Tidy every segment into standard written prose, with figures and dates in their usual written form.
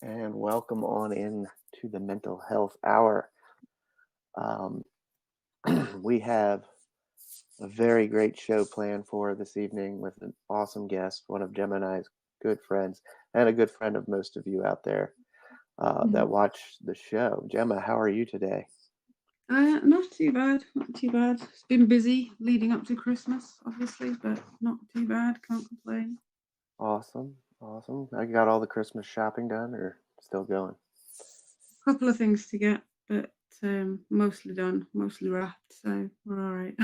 and welcome on in to the Mental Health Hour. Um, we have a very great show planned for this evening with an awesome guest, one of Gemini's good friends, and a good friend of most of you out there that Mhm. watch the show. Gemma, how are you today? Not too bad, not too bad. It's been busy leading up to Christmas, obviously, but not too bad. Can't complain. Awesome, awesome. I got all the Christmas shopping done, or still going? Couple of things to get, but mostly done, mostly wrapped, so we're all right.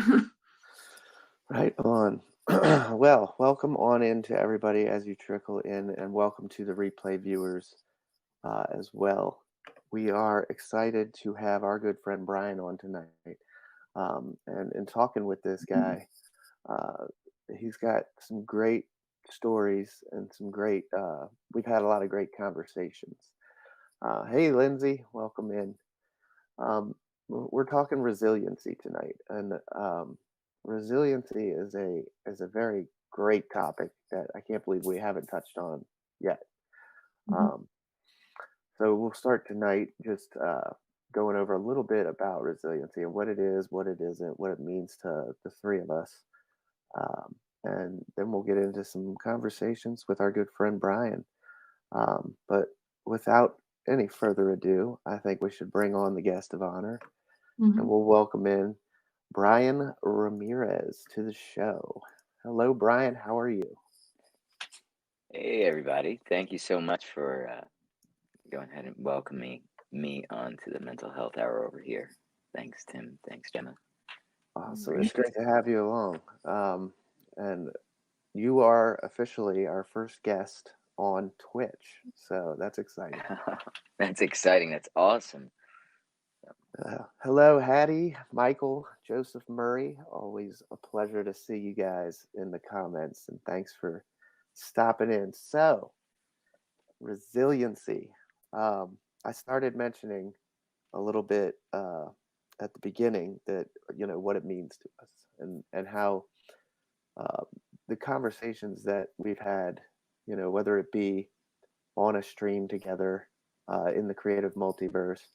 Right on. Well, welcome on in to everybody as you trickle in, and welcome to the replay viewers as well. We are excited to have our good friend Bryan on tonight. And in talking with this guy, uh, he's got some great stories and some great, we've had a lot of great conversations. Hey, Lindsay, welcome in. We're talking resiliency tonight, and resiliency is a very great topic that I can't believe we haven't touched on yet. Mhm. Um, so we'll start tonight just going over a little bit about resiliency and what it is, what it isn't, what it means to the three of us, and then we'll get into some conversations with our good friend Bryan. But without any further ado, I think we should bring on the guest of honor, and Mhm. we'll welcome in Bryan Ramirez to the show. Hello, Bryan. How are you? Hey everybody! Thank you so much for going ahead and welcoming me onto the Mental Health Hour over here. Thanks, Tim. Thanks, Gemma. No Awesome. It's worries. great to have you along. And you are officially our first guest on Twitch, so that's exciting. That's exciting. That's awesome. Hello, Hattie, Michael, Joseph Murray. Always a pleasure to see you guys in the comments, and thanks for stopping in. So, resiliency. I started mentioning a little bit at the beginning that what it means to us, and how uh, the conversations that we've had, whether it be on a stream together in the creative multiverse,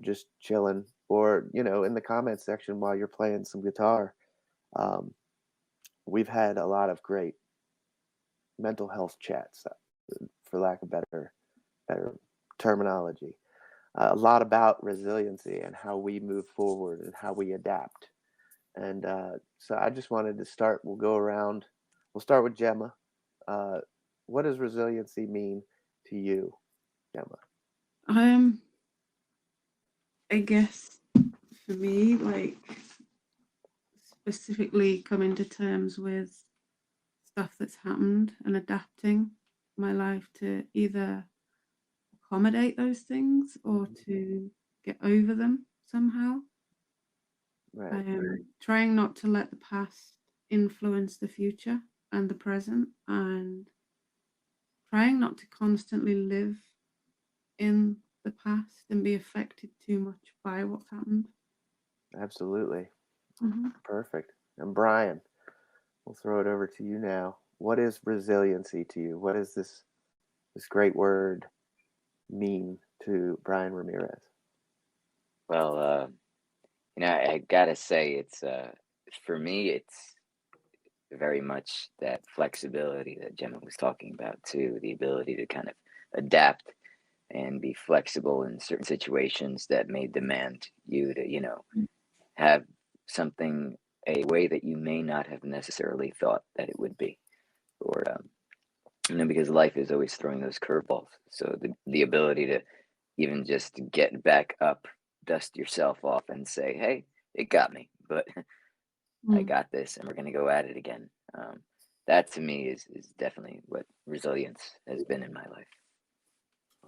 just chilling, or in the comments section while you're playing some guitar. Um, we've had a lot of great mental health chats, for lack of better terminology. A lot about resiliency and how we move forward and how we adapt. And so I just wanted to start. We'll go around. We'll start with Gemma. Uh, what does resiliency mean to you, Gemma? Um, I guess for me, like specifically coming to terms with stuff that's happened and adapting my life to either accommodate those things or to get over them somehow. Right. Trying not to let the past influence the future and the present, and trying not to constantly live in the past and be affected too much by what's happened. Absolutely. Hmm. Perfect. And Bryan, we'll throw it over to you now. What is resiliency to you? What does this great word mean to Bryan Ramirez? Well, I gotta say, it's for me, it's very much that flexibility that Gemma was talking about too. The ability to kind of adapt and be flexible in certain situations that may demand you to, have something a way that you may not have necessarily thought that it would be, or because life is always throwing those curveballs. So the ability to even just get back up, dust yourself off, and say, "Hey, it got me, but I Mm. got this, and we're gonna go at it again." That to me is definitely what resilience has been in my life.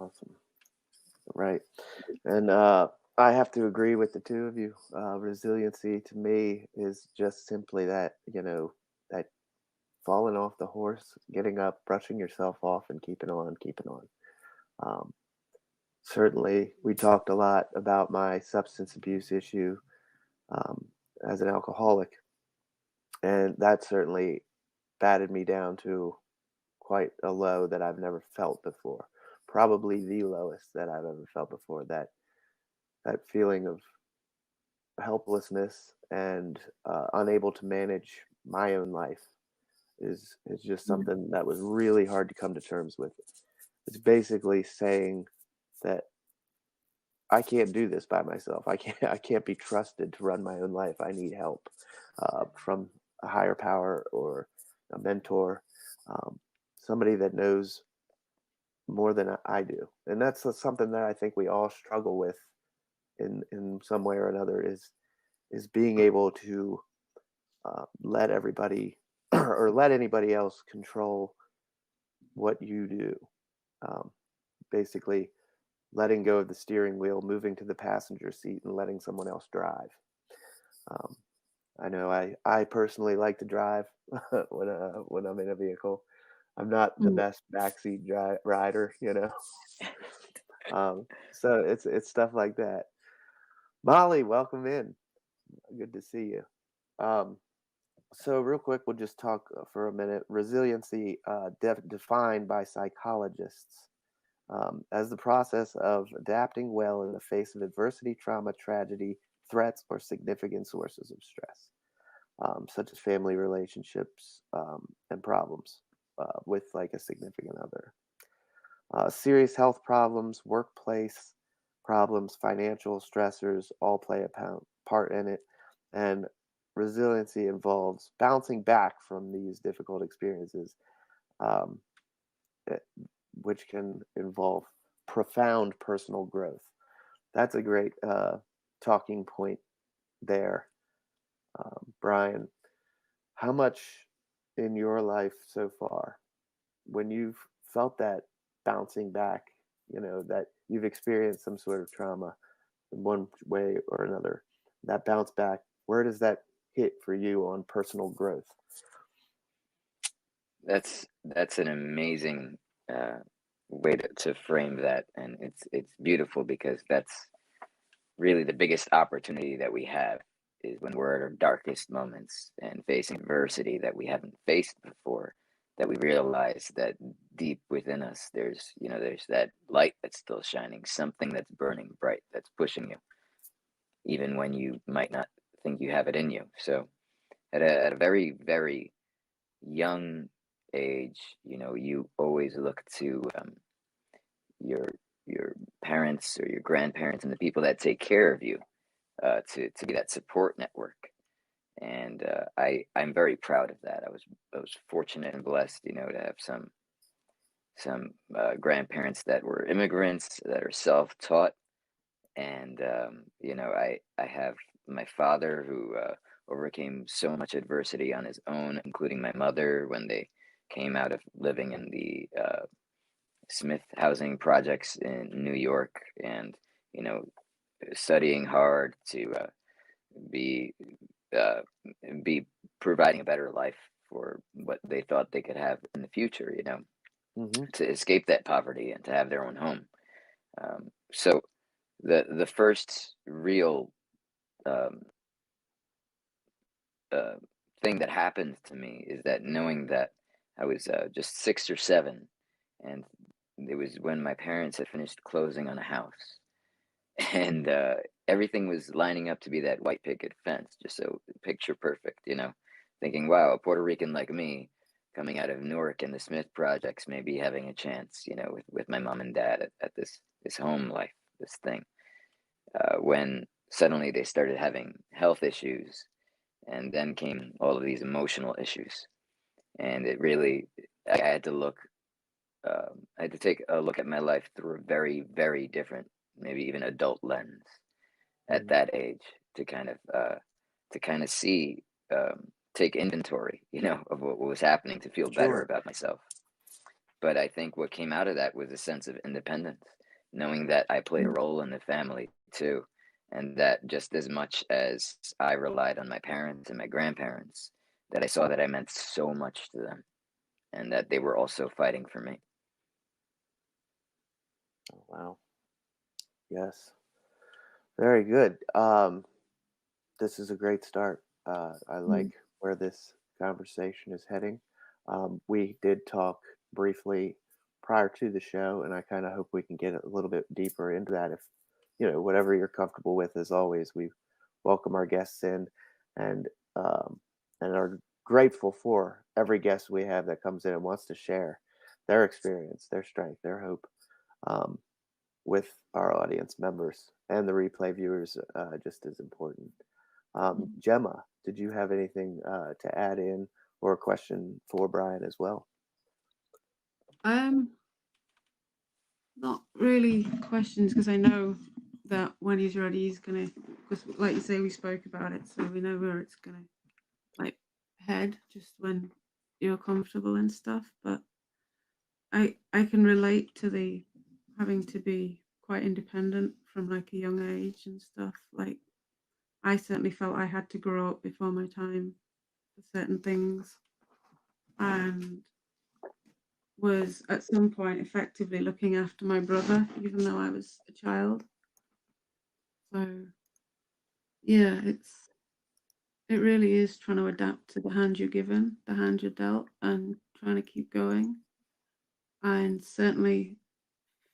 Awesome. Right. And I have to agree with the two of you. Resiliency to me is just simply that, that falling off the horse, getting up, brushing yourself off, and keeping on, keeping on. Um, Certainly, we talked a lot about my substance abuse issue um, as an alcoholic, and that certainly batted me down to quite a low that I've never felt before. probably the lowest that I've ever felt before. That feeling of helplessness and unable to manage my own life is just Yeah. something that was really hard to come to terms with. It's basically saying that I can't do this by myself. I can't be trusted to run my own life. I need help from a higher power or a mentor, um, somebody that knows more than I do. And that's something that I think we all struggle with in some way or another is being able to let everybody or let anybody else control what you do. Um, Basically, letting go of the steering wheel, moving to the passenger seat, and letting someone else drive. Um, I know I personally like to drive when I'm in a vehicle. I'm not the Mm. best backseat rider, you know. So it's stuff like that. Molly, welcome in. Good to see you. Um, so real quick, we'll just talk for a minute. Resiliency, defined by psychologists as the process of adapting well in the face of adversity, trauma, tragedy, threats, or significant sources of stress, such as family relationships and problems with like a significant other. Serious health problems, workplace problems, financial stressors all play a part in it. And resiliency involves bouncing back from these difficult experiences, um, eh, which can involve profound personal growth. That's a great talking point there, Bryan. How much in your life so far, when you've felt that bouncing back, that you've experienced some sort of trauma in one way or another, that bounce back, where does that hit for you on personal growth? That's an amazing way to frame that, and it's beautiful because that's really the biggest opportunity that we have is when we're at our darkest moments and facing adversity that we haven't faced before, that we realize that deep within us there's that light that's still shining, something that's burning bright, that's pushing you even when you might not think you have it in you. So at a very, very young age, you always look to your your parents or your grandparents and the people that take care of you to be that support network. And I'm very proud of that. I was fortunate and blessed, to have some grandparents that were immigrants that are self-taught, and I have my father who overcame so much adversity on his own, including my mother when they came out of living in the Smith housing projects in New York, and you know studying hard to be uh, be providing a better life for what they thought they could have in the future, Hmm. to escape that poverty and to have their own home. So the first real um, uh, thing that happened to me is that knowing that I was just 6 or 7, and it was when my parents had finished closing on a house, and everything was lining up to be that white picket fence, just so picture perfect, thinking, wow, a Puerto Rican like me coming out of Newark and the Smith projects may be having a chance, with my mom and dad at this home life, this thing. When suddenly they started having health issues, and then came all of these emotional issues, and it really, I had to I had to take a look at my life through a very, very different, maybe even adult lens at Hmm. that age, to kind of see, take inventory, of what was happening, to feel better Sure. about myself. But I think what came out of that was a sense of independence, knowing that I played a Mm. role in the family too, and that just as much as I relied on my parents and my grandparents, that I saw that I meant so much to them, and that they were also fighting for me. Oh, wow. Yes. Very good. This is a great start. I like Mm. where this conversation is heading. We did talk briefly prior to the show, and I kind of hope we can get a little bit deeper into that. If whatever you're comfortable with, as always, we welcome our guests in, and um, and are grateful for every guest we have that comes in and wants to share their experience, their strength, their hope, um, with our audience members and the replay viewers, just as important. Gemma, did you have anything to add in, or a question for Bryan as well? Um, Not really questions, because I know that when he's ready, he's gonna. Because, like you say, we spoke about it, so we know where it's gonna like head. Just when you're comfortable and stuff. But I can relate to the having to be quite independent from like a young age and stuff. Like I certainly felt I had to grow up before my time for certain things, and was at some point effectively looking after my brother, even though I was a child. So yeah, it really is trying to adapt to the hand you're given, the hand you're dealt, and trying to keep going. And certainly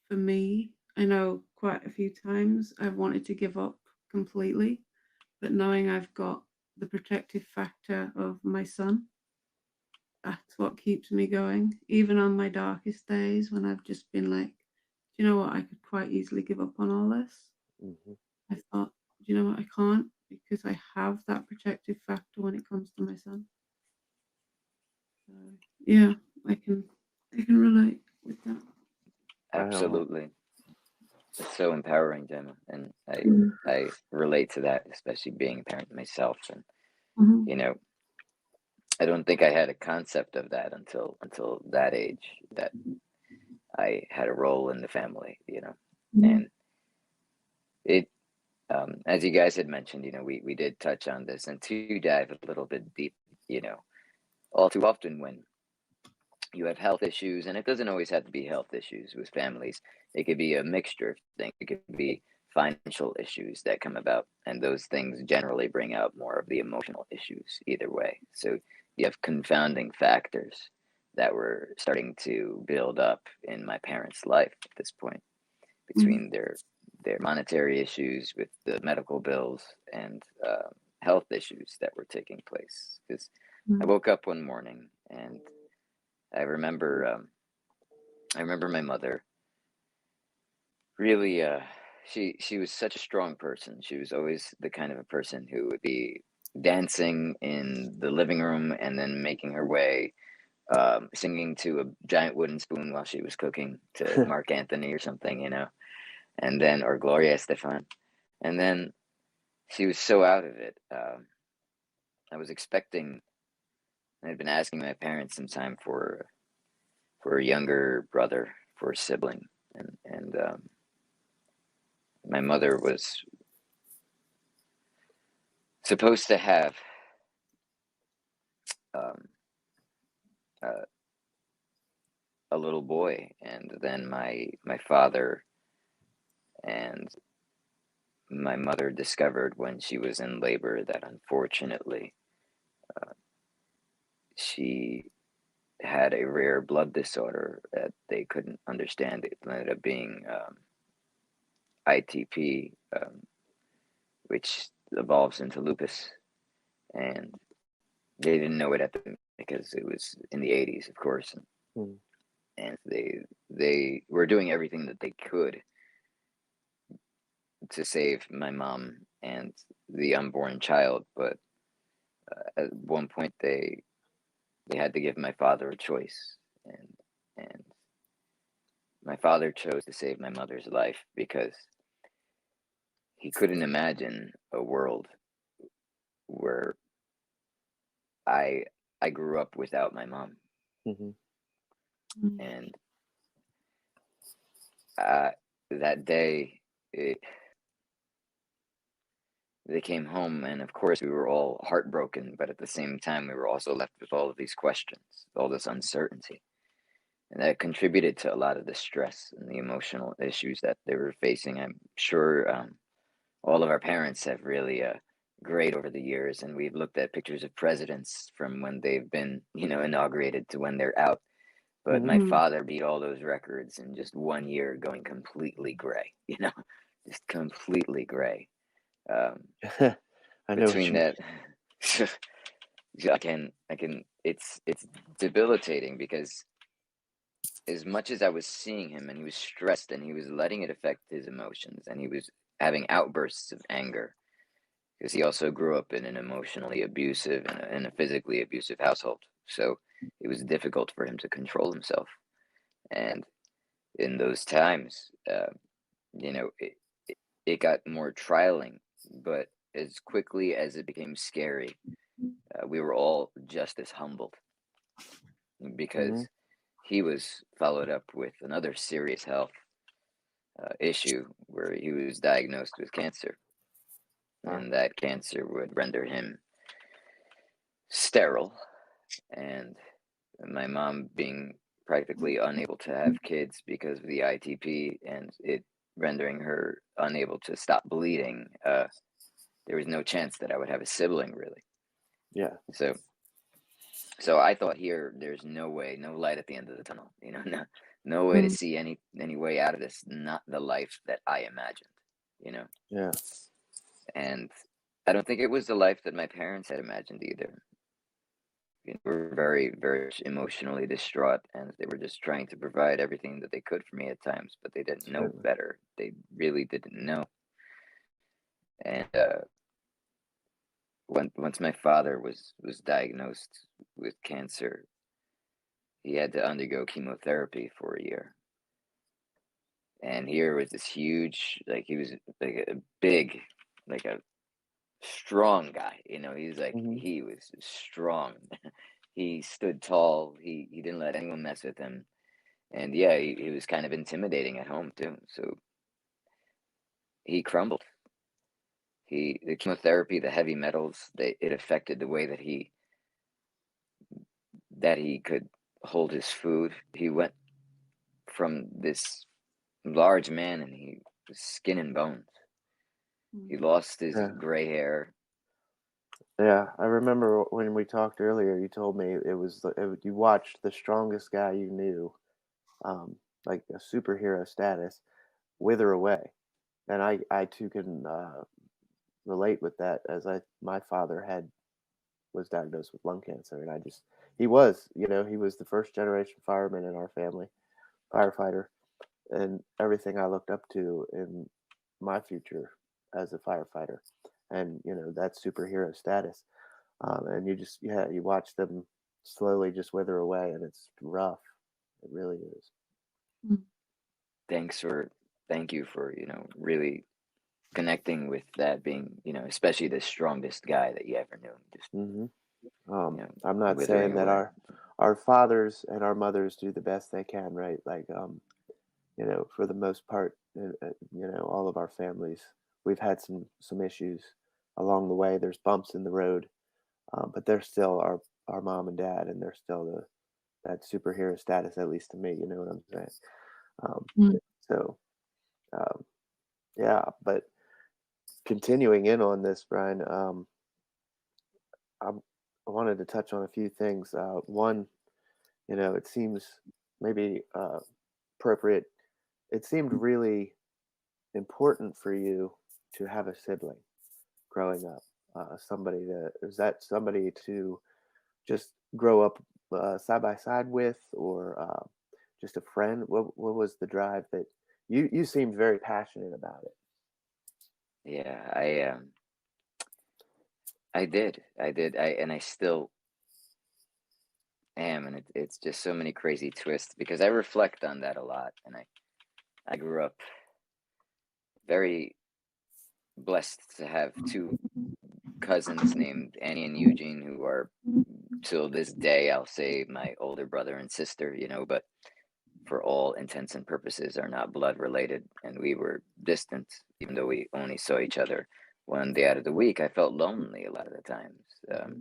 for me, I know quite a few times I've wanted to give up completely, but knowing I've got the protective factor of my son, that's what keeps me going. Even on my darkest days when I've just been like, do you know what, I could quite easily give up on all this. Hmm. I thought, do you know what, I can't, because I have that protective factor when it comes to my son. So yeah, I can I can relate with that. Right on. Absolutely. It's so empowering, Gemma, and Mm. I relate to that, especially being a parent myself. And Mhm. you know, I don't think I had a concept of that until that age, that I had a role in the family. Mhm. And it, as you guys had mentioned, we did touch on this, and to dive a little bit deep, you know, all too often when you have health issues, and it doesn't always have to be health issues with families. It could be a mixture of things. It could be financial issues that come about, and those things generally bring out more of the emotional issues either way. So you have confounding factors that were starting to build up in my parents' life at this point, Mhm. between their monetary issues with the medical bills, and health issues that were taking place. Because I Mhm. woke up one morning, and I remember my mother really, she was such a strong person. She was always the kind of a person who would be dancing in the living room and then making her way, singing to a giant wooden spoon while she was cooking to Mark Anthony or something, and then, or Gloria Estefan. And then she was so out of it. I was expecting, I had been asking my parents some time for a younger brother, for a sibling, and my mother was supposed to have um, uh, a little boy, and then my father and my mother discovered when she was in labor that unfortunately she had a rare blood disorder that they couldn't understand. It ended up being ITP, which evolves into lupus, and they didn't know it at the because it was in the 80s, of course, Mm. and they were doing everything that they could to save my mom and the unborn child, but at one point they had to give my father a choice, and my father chose to save my mother's life because he couldn't imagine a world where I I grew up without my mom. Hmm. Mhm. And uh, that day, it, they came home, and of course we were all heartbroken, but at the same time we were also left with all of these questions, all this uncertainty, and that contributed to a lot of the stress and the emotional issues that they were facing. I'm sure all of our parents have really grayed over the years, and we've looked at pictures of presidents from when they've been inaugurated to when they're out. But Hmm. my Mm. father beat all those records in just 1 year, going completely gray, just completely gray. Um, I know what between you mean. that, it's debilitating because as much as I was seeing him and he was stressed and he was letting it affect his emotions and he was having outbursts of anger because he also grew up in an emotionally abusive and a physically abusive household. So it was difficult for him to control himself. And in those times, it got more trialing, but as quickly as it became scary, we were all just as humbled Hmm. because he was followed up with another serious health issue where he was diagnosed with cancer, Wow. and that cancer would render him sterile. And my mom being practically unable to have kids because of the ITP and it rendering her unable to stop bleeding, there was no chance that I would have a sibling really. Yeah. So I thought here there's no way, no light at the end of the tunnel, no way to Mm. see any way out of this, not the life that I imagined, you know. Yeah. And I don't think it was the life that my parents had imagined either. They were very, very emotionally distraught, and they were just trying to provide everything that they could for me at times, but they didn't know Certainly. better. They really didn't know. And once my father was diagnosed with cancer, he had to undergo chemotherapy for a year. And here was this huge, like he was like a big, like a strong guy. Hmm. He was strong. He stood tall. He didn't let anyone mess with him. And yeah, he was kind of intimidating at home too. So he crumbled. The chemotherapy, the heavy metals, it affected the way that he could hold his food. He went from this large man and he was skin and bones. He Mm. lost his Yeah. gray hair. Yeah. I remember when we talked earlier, you told me you watched the strongest guy you knew, um, like a superhero status, wither away. And I too can relate with that, as my father was diagnosed with lung cancer, and he was the first generation fireman in our family, firefighter, and everything I looked up to in my future as a firefighter, and that superhero status, and you watch them slowly just wither away, and it's rough. It really is. Mm. Thank you for really connecting with that, being especially the strongest guy that you ever knew, just Hmm. I'm not withering saying that away. our fathers and our mothers do the best they can, right? Like, for the most part, all of our families, we've had some issues along the way. There's bumps in the road, but they're still our mom and dad, and they're still that superhero status, at least to me. You know what I'm saying? Um, Mm. so um, yeah, but continuing in on this, Brian, I I wanted to touch on a few things. One, it seems maybe appropriate. It seemed really important for you to have a sibling growing up. Is that somebody to just grow up side by side with, or just a friend? What was the drive that you seemed very passionate about it? Yeah, I did, and I still am, and it's just so many crazy twists because I reflect on that a lot, and I grew up very blessed to have two cousins named Annie and Eugene who are till this day I'll say my older brother and sister, but for all intents and purposes are not blood related, and we were distant even though we only saw each other 1 day out of the week. I felt lonely a lot of the times. Hmm.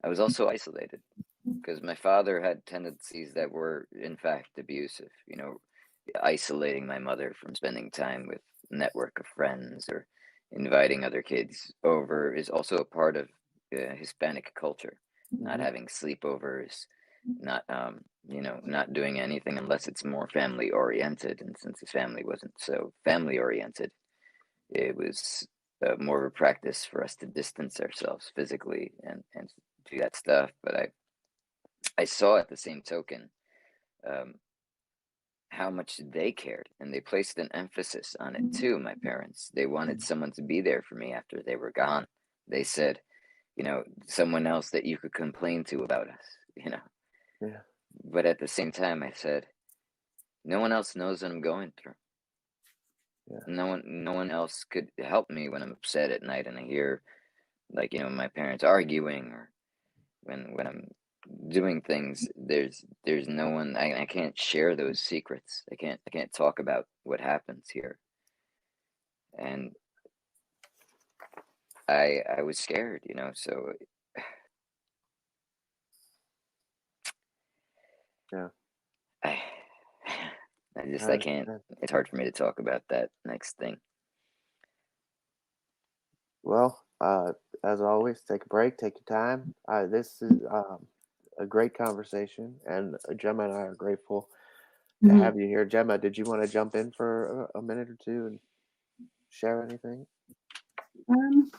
I was also isolated because my father had tendencies that were in fact abusive, isolating my mother from spending time with a network of friends or inviting other kids over is also a part of Hispanic culture, not Hmm. having sleepovers, not not doing anything unless it's more family oriented. And since his family wasn't so family oriented, it was more of a practice for us to distance ourselves physically and do that stuff. But I saw at the same token um, how much they cared, and they placed an emphasis on it too. My parents, they wanted someone to be there for me after they were gone. They said, someone else that you could complain to about us. Yeah. But at the same time, I said, no one else knows what I'm going through. Yeah. No one else could help me when I'm upset at night and I hear, like, my parents arguing, or when I'm doing things. There's no one. I can't share those secrets. I can't talk about what happens here. And I was scared, so Yeah. I I I can't. understand. It's hard for me to talk about that next thing. Well, as always, take a break, take your time. This is a great conversation, and Gemma and I are grateful to Mhm. have you here. Gemma, did you want to jump in for a minute or two and share anything? Um,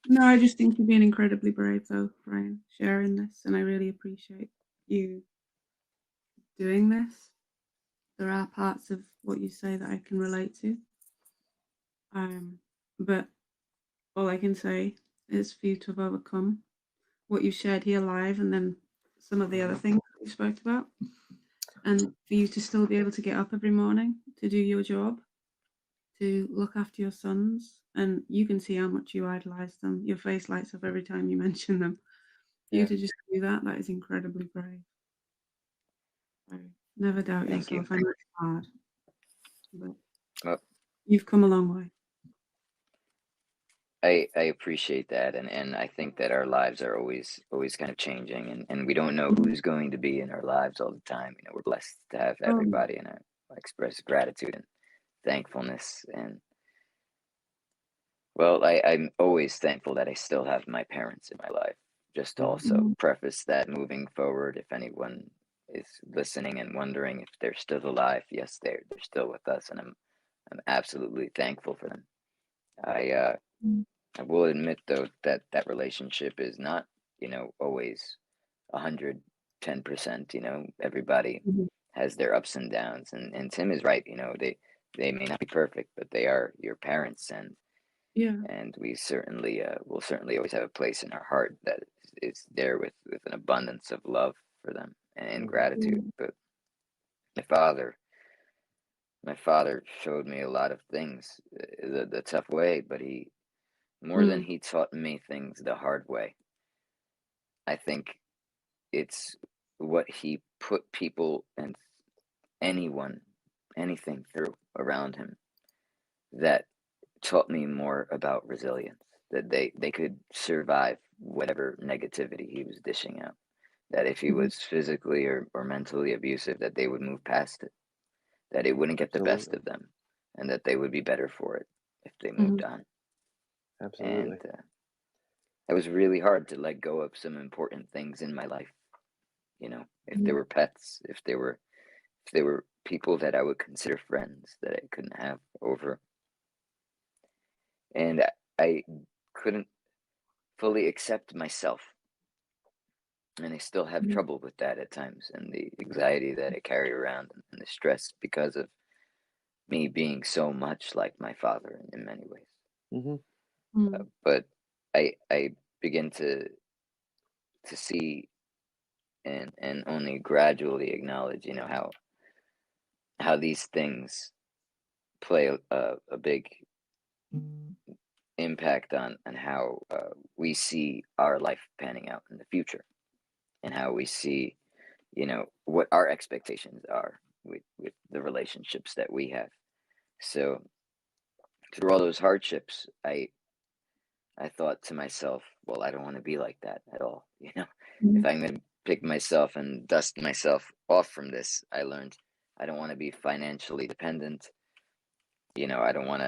no, I just think you're being incredibly brave, though, Brian, sharing this, and I really appreciate you doing this. There are parts of what you say that I can relate to, but all I can say is for you to have overcome what you shared here live, and then some of the other things that we spoke about, and for you to still be able to get up every morning to do your job, to look after your sons, and you can see how much you idolize them. Your face lights up every time you mention them. For you Yeah. to just do that, that is incredibly brave. So never doubt Thank you. yourself. I know it's hard, but Well, you've come a long way. I appreciate that, and I think that our lives are always kind of changing, and we don't know who's going to be in our lives all the time. We're blessed to have Oh, everybody, and I express gratitude and thankfulness. And well, I'm always thankful that I still have my parents in my life. Just to Hmm. also preface that, moving forward, if anyone is listening and wondering if they're still alive, yes, they're still with us, and I'm absolutely thankful for them. I I will admit though that that relationship is not, always 110%. Everybody mhm. has their ups and downs, and Tim is right. They may not be perfect, but they are your parents, Yeah. and we certainly will certainly always have a place in our heart that is there with an abundance of love for them and Hmm. gratitude. But my father, my father showed me a lot of things the tough way, but he more than Mm, he taught me things the hard way. I think it's what he put people and anyone, anything through around him that taught me more about resilience, that they could survive whatever negativity he was dishing out. That if he mhm, was physically or mentally abusive, that they would move past it, that it wouldn't get the best Absolutely. of them, and that they would be better for it if they moved mhm, on. And Absolutely. it was really hard to let go of some important things in my life. If mhm, there were pets, if there were people that I would consider friends that I couldn't have over, and I couldn't fully accept myself, and I still have mhm, trouble with that at times, and the anxiety that I carry around and the stress because of me being so much like my father in many ways. Hmm. mm, But I begin to see and only gradually acknowledge, how these things play a big impact on how we see our life panning out in the future, and how we see, what our expectations are with the relationships that we have. So through all those hardships, I thought to myself, well, I don't want to be like that at all. If mhm, I'm going to pick myself and dust myself off from this, I learned I don't want to be financially dependent. I don't want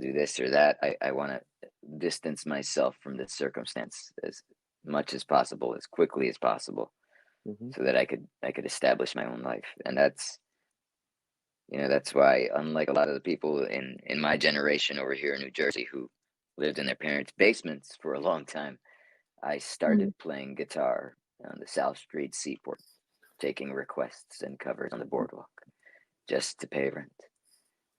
to do this or that. I want to distance myself from this circumstance as much as possible, as quickly as possible. Hmm. so that I could establish my own life. And that's why, unlike a lot of the people in my generation over here in New Jersey who lived in their parents' basements for a long time, I Mm. started playing guitar on the South Street Seaport, taking requests and covers on the boardwalk just to pay rent.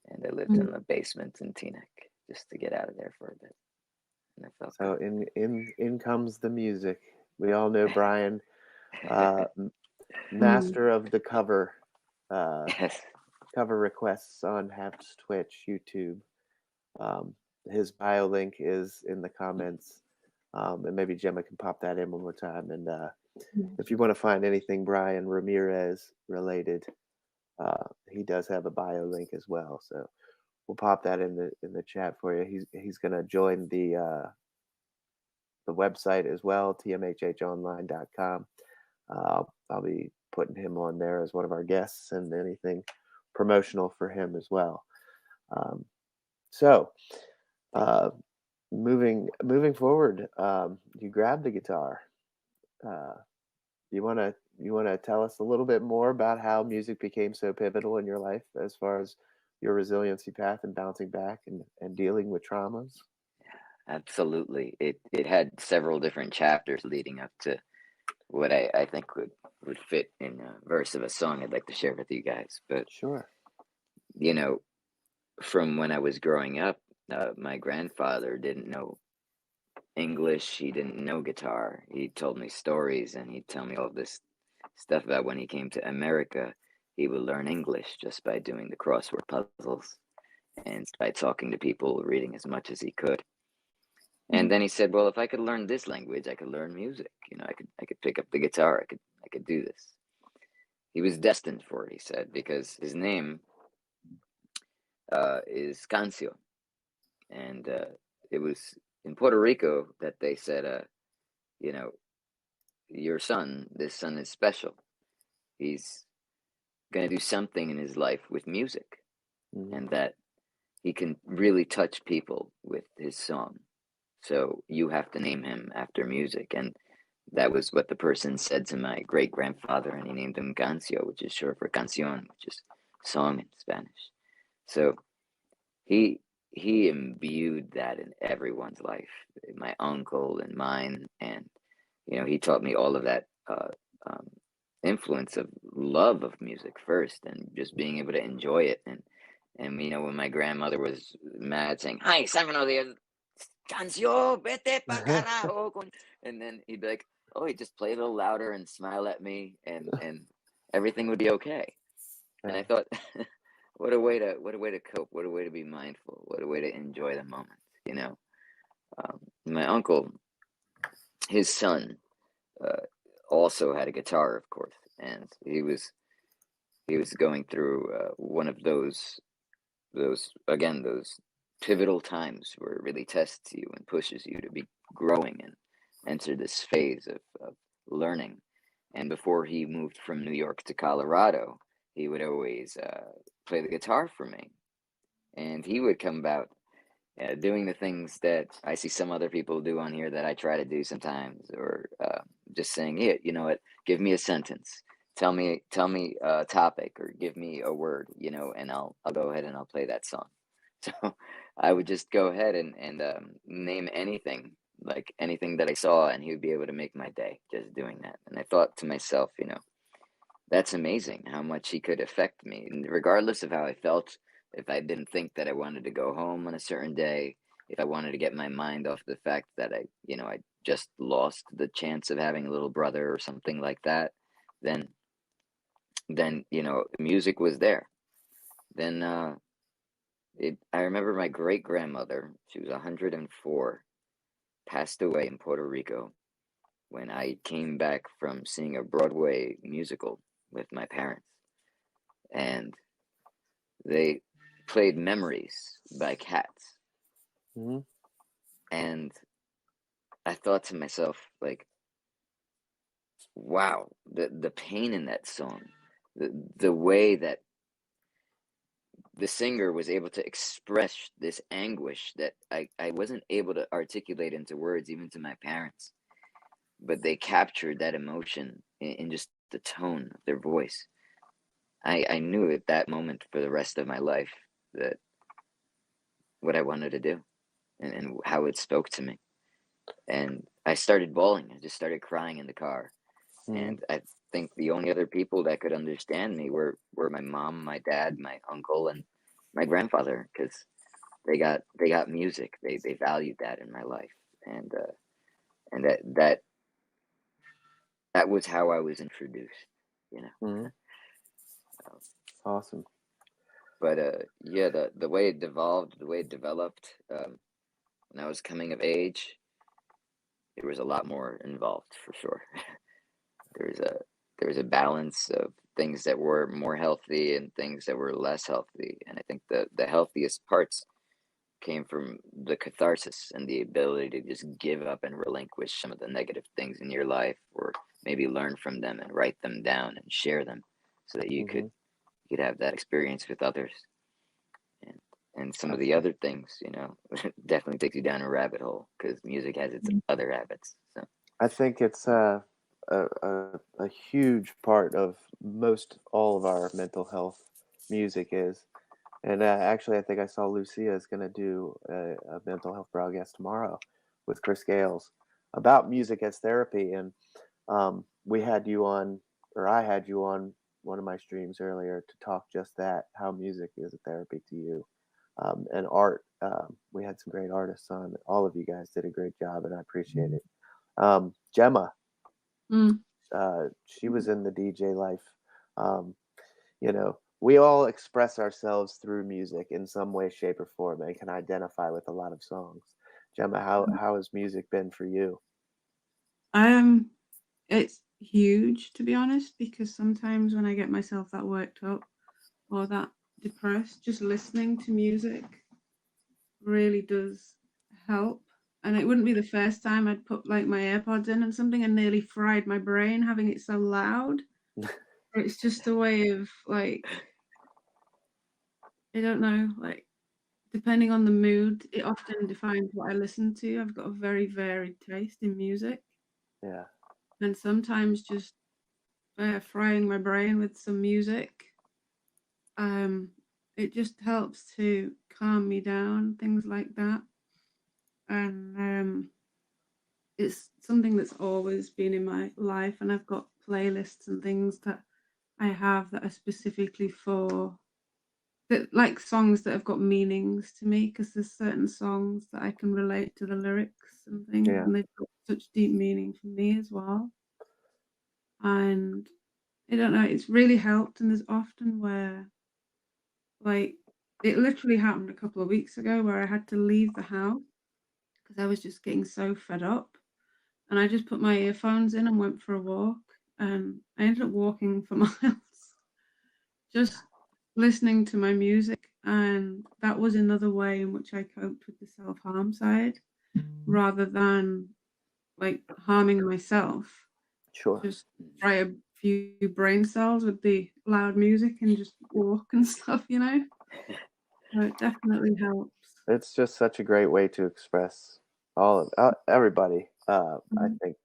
And I lived in Mm. the basement in Teaneck just to get out of there for a bit. And I felt So in comes the music. We all know Bryan, uh, Mm. master of the uh, yes. cover requests on Haft's Twitch, YouTube. Um, his bio link is in the comments, and maybe Gemma can pop that in one more time. And Mm. if you want to find anything Bryan Ramirez related, he does have a bio link as well. So we'll pop that in the chat for you. He's gonna join the website as well, tmhhonline.com. I'll be putting him on there as one of our guests and anything promotional for him as well. Um, so uh, moving forward, you grabbed the guitar. Uh, you wanna tell us a little bit more about how music became so pivotal in your life as far as your resiliency path and bouncing back and dealing with traumas? Absolutely. It had several different chapters leading up to what I think would fit in a verse of a song I'd like to share with you guys. But Sure. you know, from when I was growing up, my grandfather didn't know English. He didn't know guitar. He told me stories, and he'd tell me all this stuff about when he came to America. He would learn English just by doing the crossword puzzles and by talking to people, reading as much as he could. And Mm. then he said, "Well, if I could learn this language, I could learn music. I could pick up the guitar. I could do this." He was destined for it, he said, because his name is Cancio, and it was in Puerto Rico that they said, you know, this son is special. He's gonna do something in his life with music, Hmm. and that he can really touch people with his song. So you have to name him after music. And that was what the person said to my great grandfather, and he named him Cancio, which is short for canción, which is song in Spanish. So he he imbued that in everyone's life, my uncle and mine, and he taught me all of that um, influence of love of music first, and just being able to enjoy it. And when my grandmother was mad, saying, "Ay, sácanos de canción, vete pa carajo," and then he'd be like, "Oh, he'd just play a little louder and smile at me, and everything would be okay." And I Yeah. thought, what a way to cope, what a way to be mindful, what a way to enjoy the moment. You know, my uncle, his son, uh, also had a guitar, of course, and he was going through one of those pivotal times where it really tests you and pushes you to be growing and enter this phase of learning. And before he moved from New York to Colorado, he would always play the guitar for me, and he would come about doing the things that I see some other people do on here that I try to do sometimes, or just saying, "Yeah, you know what? Give me a sentence. Tell me a topic, or give me a word, and I'll go ahead and I'll play that song." So I would just go ahead and name anything, like anything that I saw, and he would be able to make my day just doing that. And I thought to myself, that's amazing how much he could affect me, and regardless of how I felt. If I didn't think that I wanted to go home on a certain day, if I wanted to get my mind off the fact that I just lost the chance of having a little brother or something like that, then music was there. Then I remember my great grandmother, she was 104, passed away in Puerto Rico when I came back from seeing a Broadway musical with my parents, and they played Memories by Cats. Hmm. And I thought to myself, like, wow, the pain in that song, the way that the singer was able to express this anguish that I wasn't able to articulate into words, even to my parents. but they captured that emotion in just the tone of their voice. I knew at that moment for the rest of my life that what I wanted to do and how it spoke to me. And I started bawling. I just started crying in the car. Mm, And I think the only other people that could understand me were my mom, my dad, my uncle, and my grandfather, because they got music. They valued that in my life, and that was how I was introduced. You know. mm, Um, awesome. but yeah, the way it devolved, the way it developed, when I was coming of age, there was a lot more involved for sure. There was a there was a balance of things that were more healthy and things that were less healthy, and I think the healthiest parts came from the catharsis and the ability to just give up and relinquish some of the negative things in your life, or maybe learn from them and write them down and share them, so that Hmm. you could have that experience with others. And some of the Absolutely. other things, definitely takes you down a rabbit hole because music has its other habits. So I think it's a huge part of most all of our mental health. Music is, and actually, I think I saw Lucia is going to do a mental health broadcast tomorrow with Chris Gales about music as therapy. And we had you on, or I had you on one of my streams earlier to talk just that, how music is a therapy to you, and art. We had some great artists on. All of you guys did a great job, and I appreciate it. Gemma, Mm. she was in the DJ life. Um, we all express ourselves through music in some way, shape, or form, and can identify with a lot of songs. Gemma, how has music been for you? Um, it's huge to be honest, because sometimes when I get myself that worked up or that depressed, just listening to music really does help. And it wouldn't be the first time I'd put like my AirPods in and something and nearly fried my brain having it so loud. It's just a way of like, I don't know, like depending on the mood, it often defines what I listen to. I've got a very varied taste in music, Yeah. and sometimes just frying my brain with some music, um, it just helps to calm me down, things like that. And it's something that's always been in my life, and I've got playlists and things that I have that are specifically for that, like songs that have got meanings to me, because there's certain songs that I can relate to the lyrics and things, Yeah. and they've got such deep meaning for me as well. And I don't know, it's really helped. And there's often where, like, it literally happened a couple of weeks ago where I had to leave the house because I was just getting so fed up. And I just put my earphones in and went for a walk. And I ended up walking for miles, just listening to my music. And that was another way in which I coped with the self harm side rather than like harming myself. Sure. Just fry a few brain cells with the loud music and just walk and stuff. So it definitely helps. It's just such a great way to express all of everybody. I Mhm. think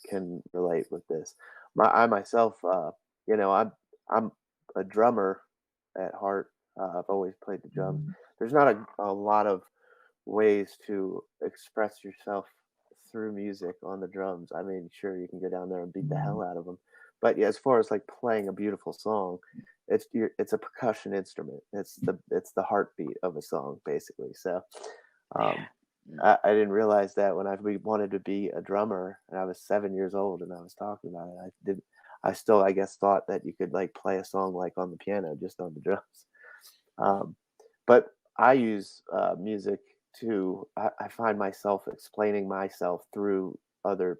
can relate with this. I myself, I'm a drummer at heart. I've always played the drums. There's not a lot of ways to express yourself through music on the drums. I mean, sure, you can go down there and beat the hell out of them, but yeah, as far as like playing a beautiful song, it's a percussion instrument. It's the heartbeat of a song, basically. So, um, yeah. Mm. I didn't realize that when wanted to be a drummer, and I was 7 years old, and I was talking about it. I still, I guess, thought that you could like play a song like on the piano, just on the drums. Um, but I use music to. I find myself explaining myself through other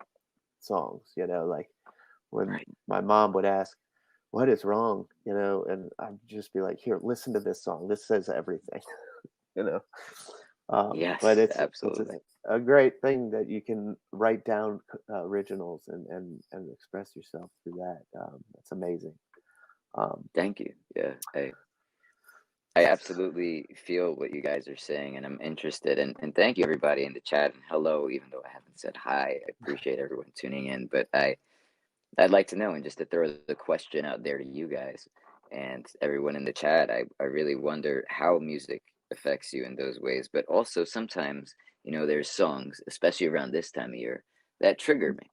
songs. Like when Right. my mom would ask, "What is wrong?" and I'd just be like, "Here, listen to this song. This says everything." you know. But Yes, it's absolutely. a great thing that you can write down originals and express yourself through that. That's amazing. Um, Thank you. Yeah. I absolutely feel what you guys are saying, and I'm interested. And thank you, everybody in the chat, and hello, even though I haven't said hi. I appreciate everyone tuning in, but I'd like to know, and just to throw the question out there to you guys and everyone in the chat, I really wonder how music affects you in those ways. But also sometimes, there's songs, especially around this time of year, that trigger me,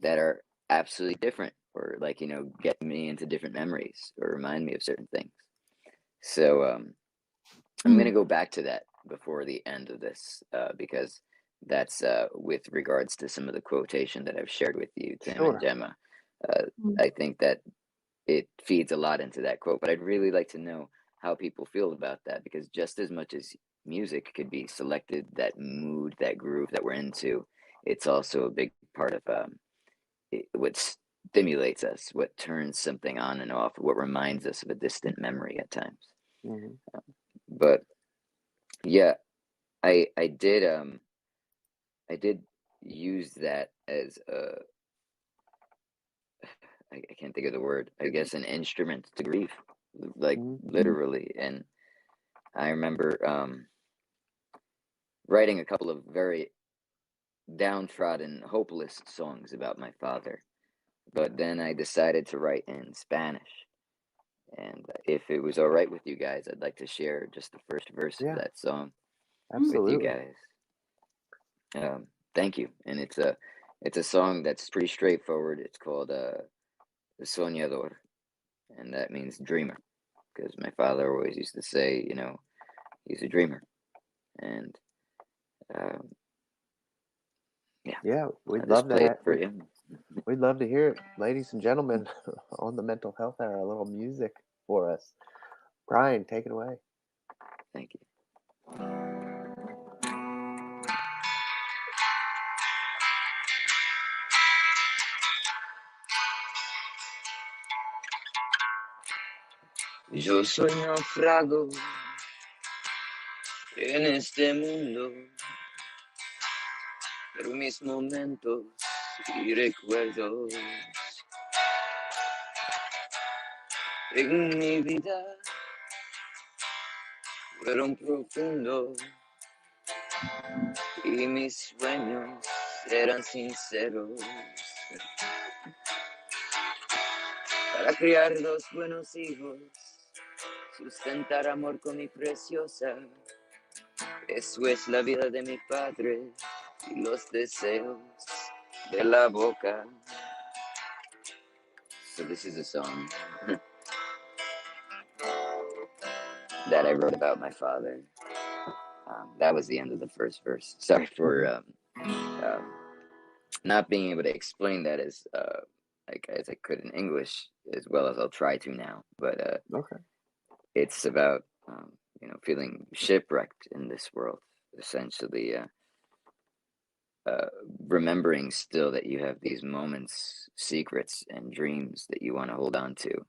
that are absolutely different, or like, get me into different memories or remind me of certain things. So I'm going to go back to that before the end of this, because that's with regards to some of the quotation that I've shared with you, Tim and Sure. Gemma. I think that it feeds a lot into that quote, but I'd really like to know how people feel about that, because just as much as music could be selected, that mood, that groove that we're into, it's also a big part of what stimulates us, what turns something on and off, what reminds us of a distant memory at times. Hmm. But yeah, I did I did use that as I can't think of the word, I guess an instrument to grieve, like literally. And I remember writing a couple of very downtrodden, hopeless songs about my father. But then I decided to write in Spanish. And if it was all right with you guys, I'd like to share just the first verse of Yeah, that song with you absolutely. guys. Thank you. And it's a song that's pretty straightforward. It's called Soniador, and that means dreamer, because my father always used to say, he's a dreamer. And um, yeah, Yeah, I'll just play it for you. we'd love to hear it, ladies and gentlemen, on the Mental Health Hour. A little music for us. Bryan, take it away. Thank you. Yo soy naufrago en este mundo, pero mis momentos y recuerdos en mi vida fueron profundos y mis sueños eran sinceros. Para criar dos buenos hijos, sustentar amor con mi preciosa, eso es la vida de mi padre y los deseos de la boca. So this is a song that I wrote about my father. That was the end of the first verse. Sorry for not being able to explain that as I could in English as well as I'll try to now. But Okay. it's about feeling shipwrecked in this world, essentially. Remembering still that you have these moments, secrets, and dreams that you want to hold on to,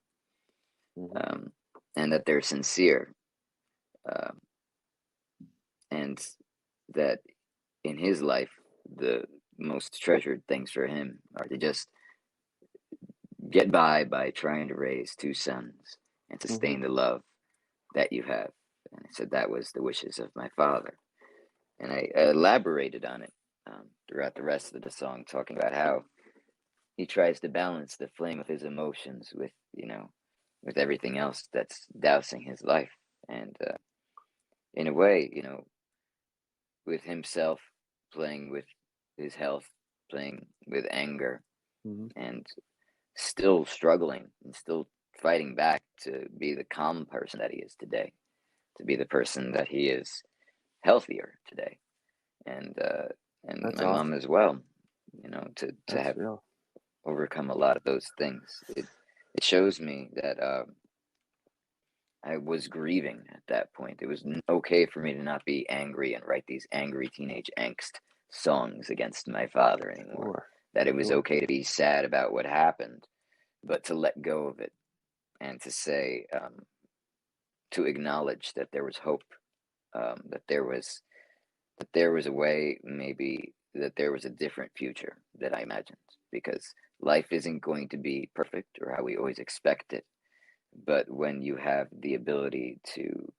and that they're sincere, uh, and that in his life, the most treasured things for him are to just get by trying to raise two sons and sustain the love that you have. And I said that was the wishes of my father. And I elaborated on it throughout the rest of the song, talking about how he tries to balance the flame of his emotions with everything else that's dousing his life. And in a way, with himself, playing with his health, playing with anger, and still struggling and still fighting back to be the calm person that he is today, to be the person that he is healthier today. And That's my mom awesome. as well, to That's have real. overcome a lot of those things. It shows me that I was grieving at that point. It was okay for me to not be angry and write these angry teenage angst songs against my father anymore. Sure. That it was Sure. okay to be sad about what happened, but to let go of it and to say, to acknowledge that there was hope, that there was a way, maybe that there was a different future that I imagined, because life isn't going to be perfect or how we always expect it. but when you have the ability to,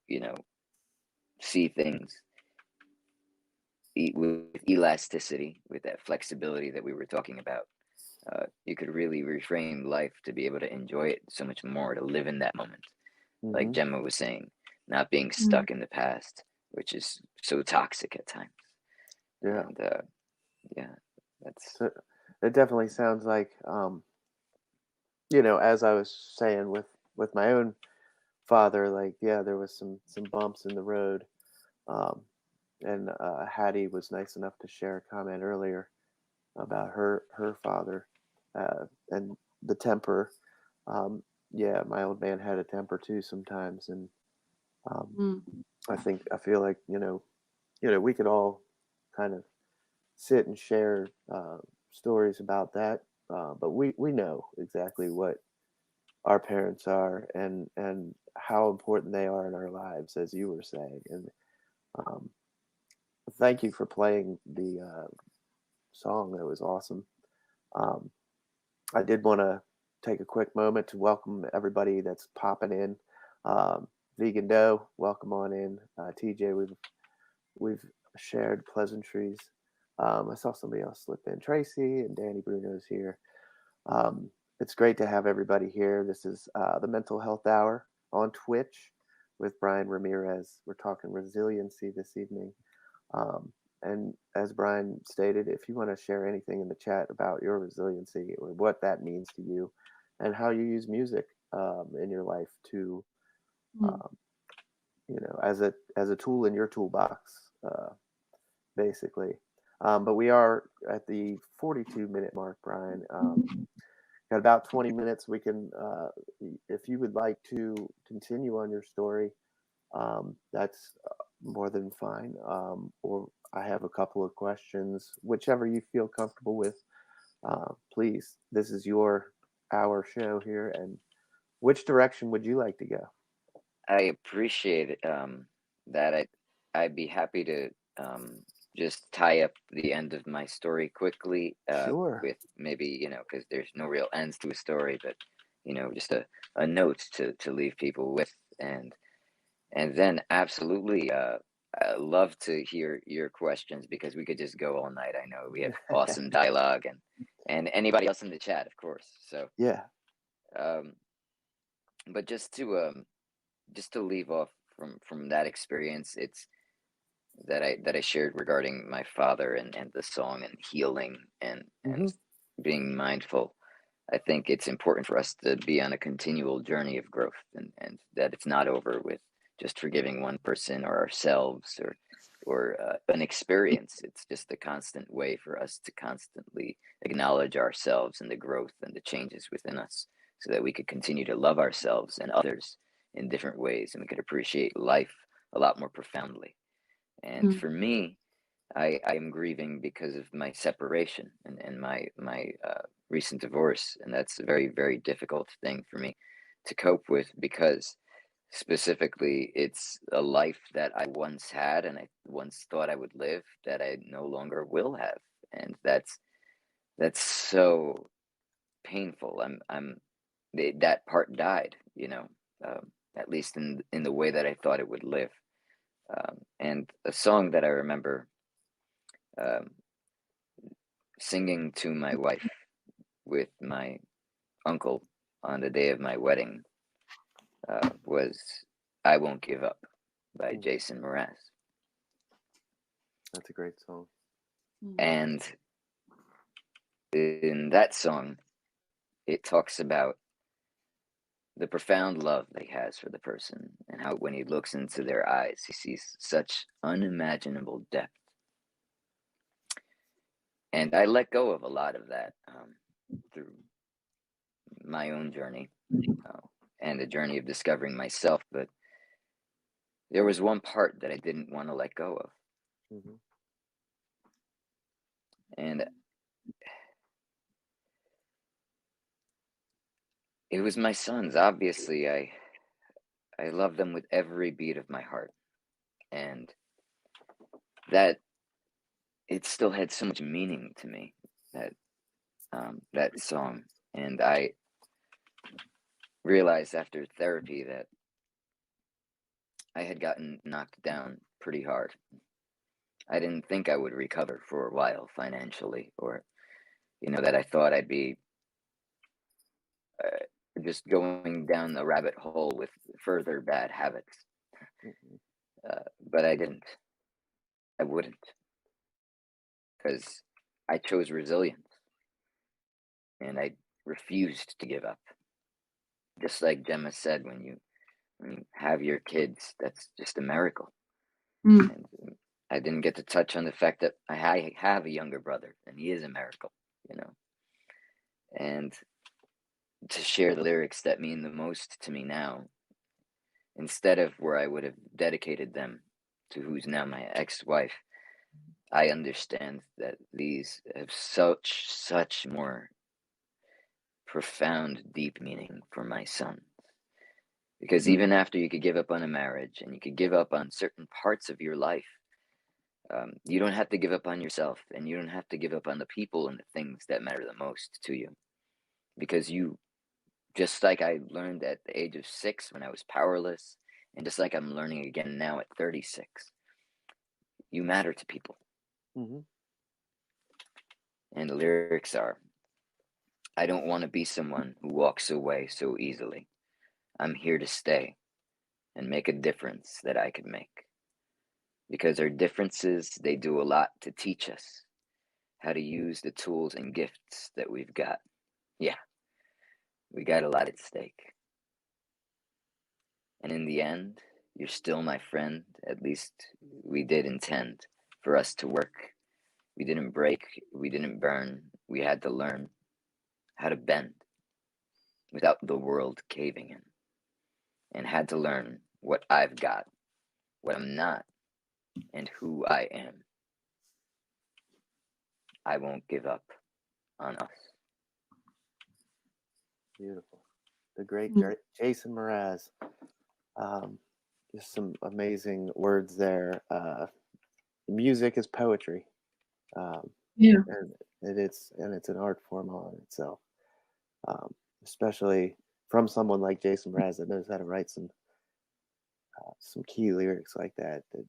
see things with elasticity, with that flexibility that we were talking about, you could really reframe life to be able to enjoy it so much more, to live in that moment. Like Hmm. Gemma was saying, not being Mm. stuck in the past, which is so toxic at times. Yeah. And yeah, that's So it definitely sounds like, as I was saying with my own father, like, yeah, there was some bumps in the road. Um, and Hattie was nice enough to share a comment earlier about her father, and the temper. Um, yeah, my old man had a temper too sometimes, and um, Mm. I feel like we could all kind of sit and share stories about that, but we know exactly what our parents are, and how important they are in our lives, as you were saying. And um, thank you for playing the song. That was awesome. Um, I did want to take a quick moment to welcome everybody that's popping in. Vegan Doe, welcome on in. TJ, we've shared pleasantries. I saw somebody else slip in. Tracy and Danny Bruno's here. Um, it's great to have everybody here. This is the Mental Health Hour on Twitch with Bryan Ramirez. We're talking resiliency this evening. Um, and as Bryan stated, if you want to share anything in the chat about your resiliency or what that means to you, and how you use music in your life to, Mm. um, as a tool in your toolbox, basically. But we are at the 42-minute mark, Bryan. Got about 20 minutes. We can, if you would like to continue on your story, that's more than fine. Or I have a couple of questions, whichever you feel comfortable with. Please, this is your hour show here. And which direction would you like to go? I appreciate it, that. I'd be happy to just tie up the end of my story quickly, Sure. with maybe, because there's no real ends to a story, but just a note to leave people with, and then absolutely, I love to hear your questions, because we could just go all night. I know we have awesome dialogue, and anybody else in the chat, of course. So, Yeah. um, but just to leave off from that experience, it's that I shared regarding my father, and the song, and healing, and Hmm. being mindful. I think it's important for us to be on a continual journey of growth, and that it's not over with just forgiving one person or ourselves, or an experience. It's just a constant way for us to constantly acknowledge ourselves and the growth and the changes within us, so that we could continue to love ourselves and others in different ways, and we could appreciate life a lot more profoundly. And Mm. for me, I am grieving because of my separation, and my recent divorce, and that's a very, very difficult thing for me to cope with, because specifically it's a life that I once had and I once thought I would live, that I no longer will have, and that's so painful. That part died, at least in the way that I thought it would live. And a song that I remember um, singing to my wife with my uncle on the day of my wedding was "I Won't Give Up" by Mm, Jason Mraz. that's a great song. Mm. And in that song, it talks about the profound love that he has for the person, and how when he looks into their eyes, he sees such unimaginable depth. And I let go of a lot of that, through my own journey, uh, and the journey of discovering myself. But there was one part that I didn't want to let go of, Hmm. and it was my sons. Obviously, I love them with every beat of my heart, and that it still had so much meaning to me, that that song. And realized after therapy that I had gotten knocked down pretty hard. I didn't think I would recover for a while financially, or that I thought I'd be uh, just going down the rabbit hole with further bad habits. Mhm. But I didn't. I wouldn't, because I chose resilience and I refused to give up. Just like Gemma said, when you have your kids, that's just a miracle. Mm. And I didn't get to touch on the fact that I have a younger brother, and he is a miracle, you know. And to share the lyrics that mean the most to me now, instead of where I would have dedicated them to who's now my ex-wife, I understand that these have such more profound, deep meaning for my son. Because Mm. even after you could give up on a marriage and you could give up on certain parts of your life, you don't have to give up on yourself, and you don't have to give up on the people and the things that matter the most to you. Because you, just like I learned at the age of 6 when I was powerless, and just like I'm learning again now at 36, you matter to people. Mhm. And the lyrics are, I don't want to be someone who walks away so easily. I'm here to stay and make a difference that I could make. Because our differences, they do a lot to teach us how to use the tools and gifts that we've got. Yeah, we got a lot at stake. And in the end, you're still my friend. At least we did intend for us to work. We didn't break, we didn't burn. We had to learn how to bend without the world caving in, and had to learn what I've got, what I'm not, and who I am. I won't give up on us. Beautiful. The great Mm. Jason Mraz. Um, just some amazing words there. Music is poetry, um, Yeah. and it's an art form all in itself. Um, Especially from someone like Jason Mraz that knows how to write some key lyrics like that that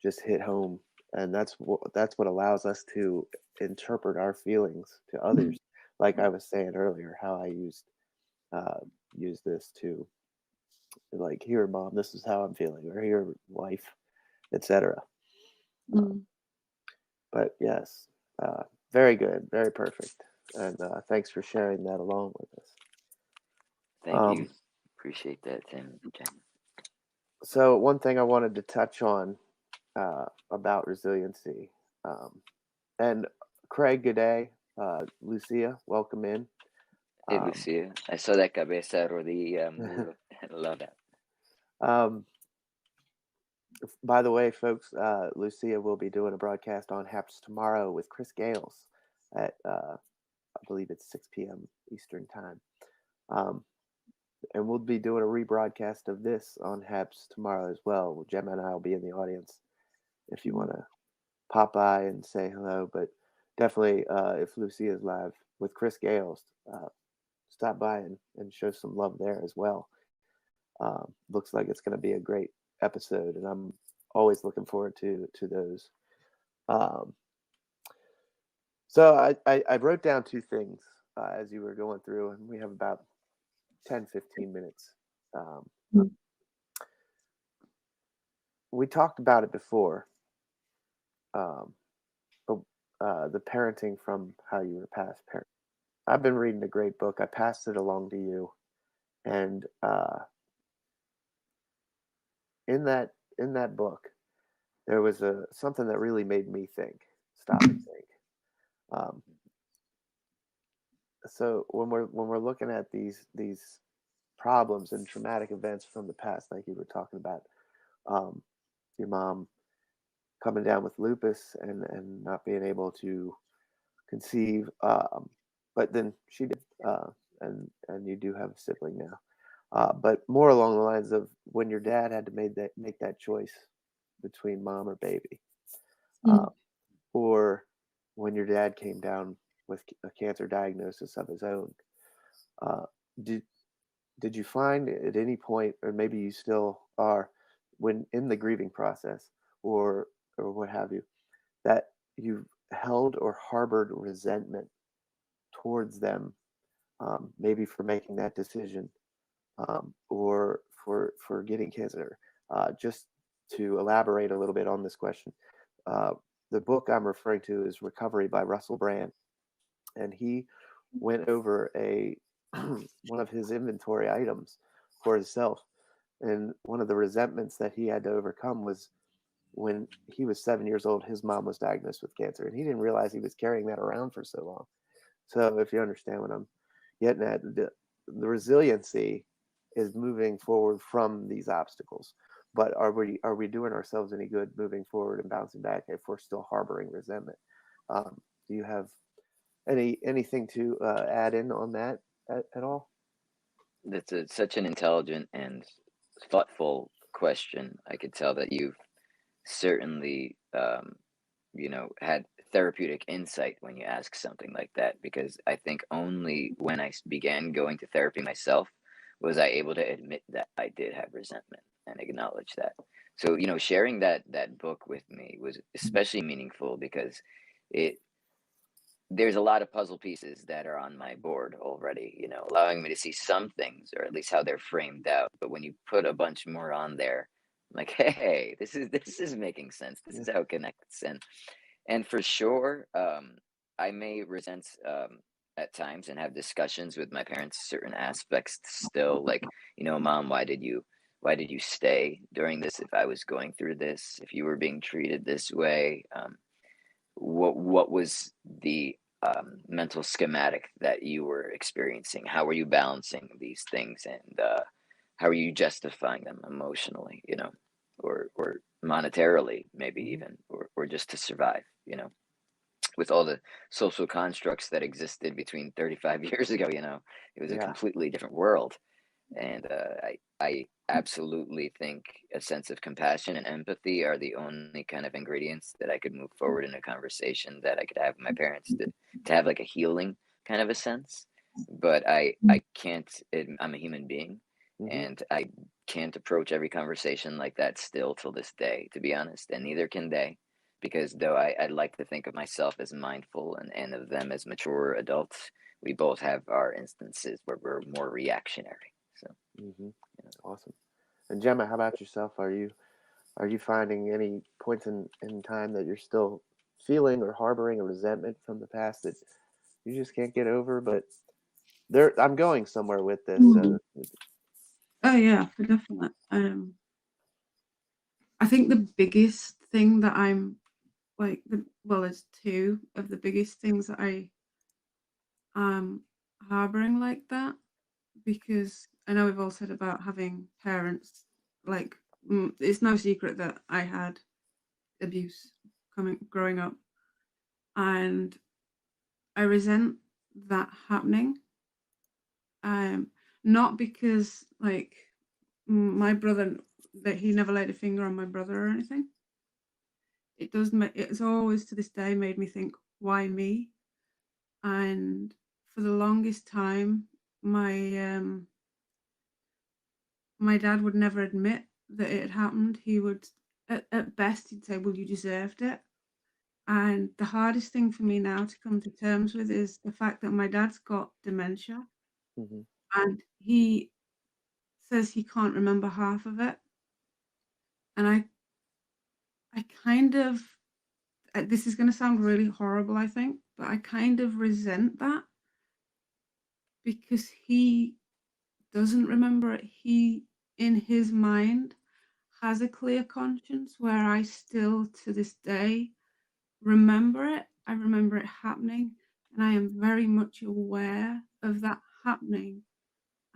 just hit home, and that's what allows us to interpret our feelings to Mm. others. Like I was saying earlier, how I uh, used this to, like, here, mom, this is how I'm feeling, or here, wife, etc. Um, Mm. but yes, uh, very good, very perfect, and thanks for sharing that along with us. Thank Um, you. Appreciate that, Tim. Jen. so one thing I wanted to touch on about resiliency, um, and Craig, good day. Lucia, welcome in. Hey, Um, Lucia. I saw that cabeza rodilla move. I love that. um, by the way, folks, Lucia will be doing a broadcast on HAPS tomorrow with Chris Gales at, I believe it's 6 p.m. Eastern Time. Um, and we'll be doing a rebroadcast of this on HAPS tomorrow as well. Gemma and I will be in the audience if you want to pop by and say hello. But definitely, if Lucia is live with Chris Gales, stop by and show some love there as well. Looks like it's going to be a great episode, and I'm always looking forward to those. Um, so I wrote down two things as you were going through, and we have about 10-15 minutes. Um, Mm. we talked about it before, um, but the parenting from how you were past parent. I've been reading a great book. I passed it along to you, and in that book, there was something that really made me think, stop and think. Um, so when we're looking at these problems and traumatic events from the past, like you were talking about, um, your mom coming down with lupus and not being able to conceive, but then she did, and you do have a sibling now. But more along the lines of when your dad had to make that choice between mom or baby, uh, Mm. or when your dad came down with a cancer diagnosis of his own. Uh, did did you find at any point, or maybe you still are, when in the grieving process, or what have you, that you've held or harbored resentment towards them, maybe for making that decision, or for getting cancer? Just to elaborate a little bit on this question, uh, the book I'm referring to is Recovery by Russell Brand, and he went over a one of his inventory items for himself, and one of the resentments that he had to overcome was when he was 7 years old, his mom was diagnosed with cancer, and he didn't realize he was carrying that around for so long. So, if you understand what I'm getting at, the resiliency is moving forward from these obstacles. But are we doing ourselves any good moving forward and bouncing back if we're still harboring resentment? Do you have anything to add in on that at all? That's such an intelligent and thoughtful question. I could tell that you've certainly, had therapeutic insight when you ask something like that, because I think only when I began going to therapy myself was I able to admit that I did have resentment and acknowledge that. So, sharing that book with me was especially meaningful because it there's a lot of puzzle pieces that are on my board already, allowing me to see some things, or at least how they're framed out. But when you put a bunch more on there, I'm like, hey, this is making sense. This Yeah. is how it connects. And for sure, I may resent at times and have discussions with my parents certain aspects still, like, Mom, why did you stay during this? If I was going through this, if you were being treated this way, what was the mental schematic that you were experiencing? How were you balancing these things, and how are you justifying them emotionally, or monetarily, maybe Hmm. even, or just to survive, with all the social constructs that existed between 35 years ago, it was a Yeah. completely different world. And I absolutely think a sense of compassion and empathy are the only kind of ingredients that I could move forward in a conversation that I could have with my parents, to have like a healing kind of a sense. But I can't. I'm a human being, Hmm. and I can't approach every conversation like that still till this day, to be honest. And neither can they, because though I'd like to think of myself as mindful, and of them as mature adults, we both have our instances where we're more reactionary. So, Hmm. you know, Awesome. And Gemma, how about yourself? Are you finding any points in time that you're still feeling or harboring a resentment from the past that you just can't get over? But I'm going somewhere with this. Oh yeah, for definite. I think the biggest thing that I'm like there's two of the biggest things that I am harboring like that, because I know we've all said about having parents, like it's no secret that I had abuse growing up, and I resent that happening. Um, Not because like my brother, that he never laid a finger on my brother or anything. It's always to this day made me think, why me? And for the longest time, my my dad would never admit that it had happened. He would, at best, he'd say, "Well, you deserved it." And the hardest thing for me now to come to terms with is the fact that my dad's got dementia, Hmm. and he says he can't remember half of it. And I kind of, this is going to sound really horrible, I think, but I kind of resent that, because he doesn't remember it. He, in his mind, has a clear conscience, where I still, to this day, remember it. I remember it happening, and I am very much aware of that happening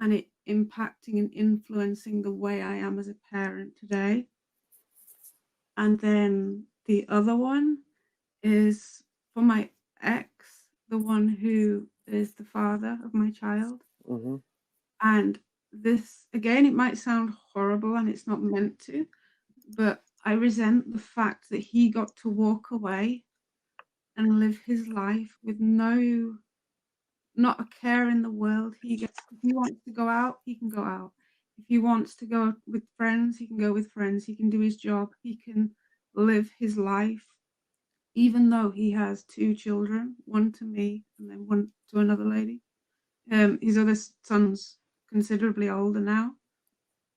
and it impacting and influencing the way I am as a parent today. And then the other one is for my ex, the one who is the father of my child. Hmm. And this, again, it might sound horrible and it's not meant to, but I resent the fact that he got to walk away and live his life with no not a care in the world. If he wants to go out, he can go out. If he wants to go with friends, he can go with friends. He can do his job. He can live his life, even though he has 2 children, one to me and then one to another lady. His other son's considerably older now.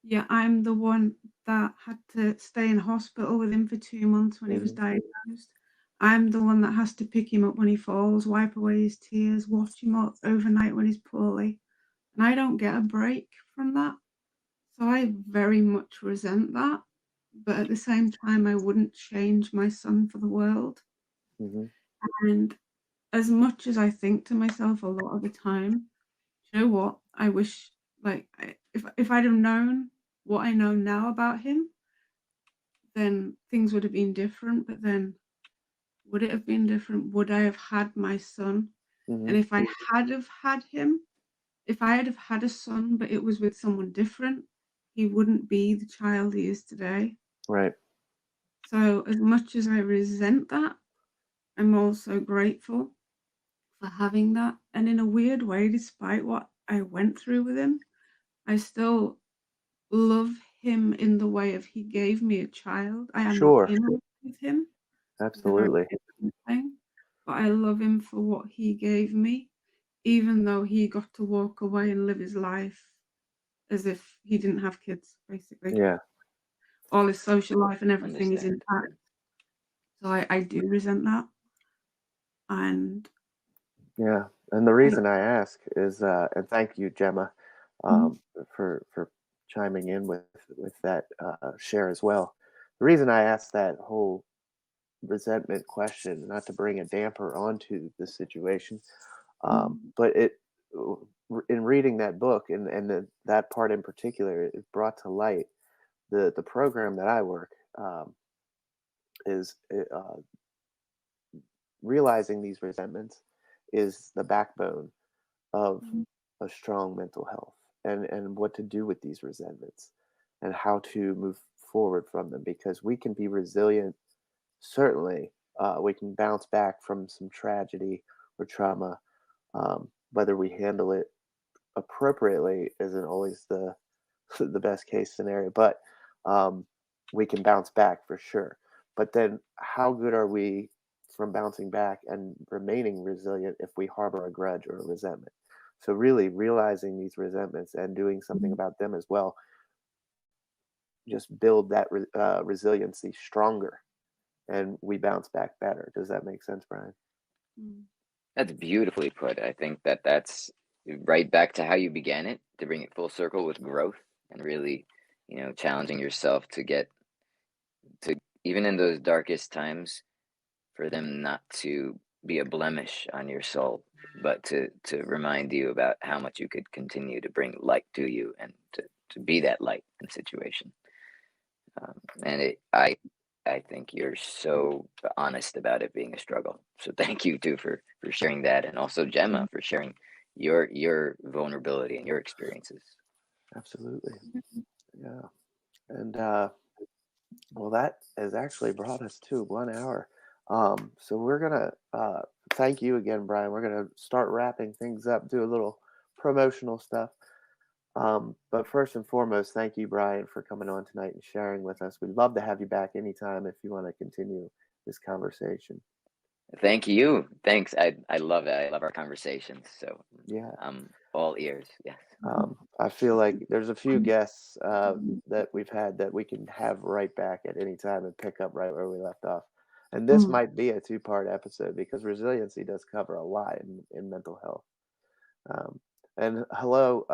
Yeah, I'm the one that had to stay in hospital with him for 2 months when he was diagnosed. I'm the one that has to pick him up when he falls, wipe away his tears, watch him up overnight when he's poorly. And I don't get a break from that. So I very much resent that. But at the same time, I wouldn't change my son for the world. Mm-hmm. And as much as I think to myself a lot of the time, you know what? I wish, like, if I'd have known what I know now about him, then things would have been different. But then, would it have been different? Would I have had my son? Mm-hmm. And if I had have had him, if I had have had a son, but it was with someone different, he wouldn't be the child he is today. Right. So as much as I resent that, I'm also grateful for having that. And in a weird way, despite what I went through with him, I still love him in the way of he gave me a child. I am not Sure. in love with him. It's a very Absolutely. different thing. But I love him for what he gave me, even though he got to walk away and live his life as if he didn't have kids, basically. Yeah. All his social life and everything is Understand. intact. So I do resent that. And Yeah. And the reason I ask is, and thank you, Gemma, Mhm. for chiming in with that share as well. The reason I asked that whole resentment question, not to bring a damper onto the situation, Mhm. but in reading that book that part in particular, it brought to light the program that I work, is realizing these resentments is the backbone of Mhm. a strong mental health, and what to do with these resentments and how to move forward from them, because we can be resilient. Certainly, we can bounce back from some tragedy or trauma. Whether we handle it appropriately isn't always the the best case scenario, but um, we can bounce back for sure. But then, how good are we from bouncing back and remaining resilient if we harbor a grudge or a resentment? So, really realizing these resentments and doing something Mhm. about them as well, just build that resiliency stronger, and we bounce back better. Does that make sense, Brian? Mhm. That's beautifully put. I think that that's right back to how you began it, to bring it full circle with growth and really, challenging yourself to get to, even in those darkest times, for them not to be a blemish on your soul, but to remind you about how much you could continue to bring light to you and to be that light in situation. And I think you're so honest about it being a struggle. So thank you too for sharing that, and also Gemma for sharing your vulnerability and your experiences. Absolutely. Yeah. And well, that has actually brought us to 1 hour. So we're gonna thank you again, Brian. We're gonna start wrapping things up, do a little promotional stuff. But first and foremost, thank you, Brian, for coming on tonight and sharing with us. We'd love to have you back anytime if you want to continue this conversation. Thank you. Thanks. I love it. I love our conversations. So Yeah. I'm all ears. Yes. I feel like there's a few guests Mhm. that we've had that we can have right back at any time and pick up right where we left off. And this Mhm. might be a two-part episode because resiliency does cover a lot in mental health. Um, and hello,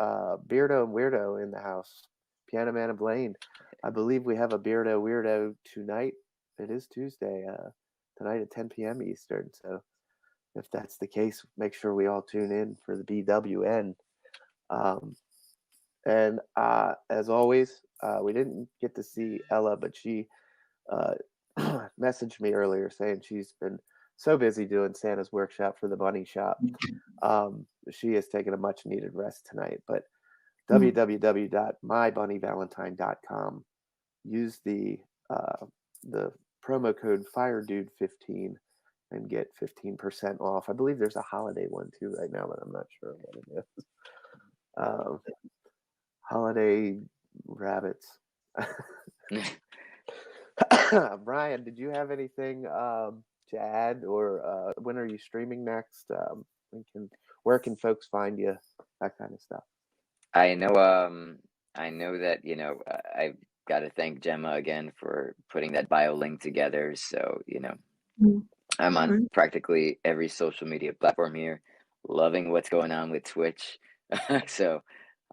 Beardo and Weirdo in the house. Piano Man and Blaine. I believe we have a Beardo Weirdo tonight. It is Tuesday, tonight at 10 p.m. Eastern. So if that's the case, make sure we all tune in for the BWN. Um, and as always, we didn't get to see Ella, but she uh, messaged me earlier saying she's been so busy doing Santa's workshop for the bunny shop. She has taken a much needed rest tonight. But Mhm. www.mybunnyvalentine.com. Use the promo code FireDude15, and get 15% off. I believe there's a holiday one too right now, but I'm not sure what it is. Um, holiday rabbits. Bryan, did you have anything to add, or when are you streaming next? Where can folks find you? That kind of stuff. I know that, I've got to thank Gemma again for putting that bio link together. So, I'm on Great. practically every social media platform here, loving what's going on with Twitch. So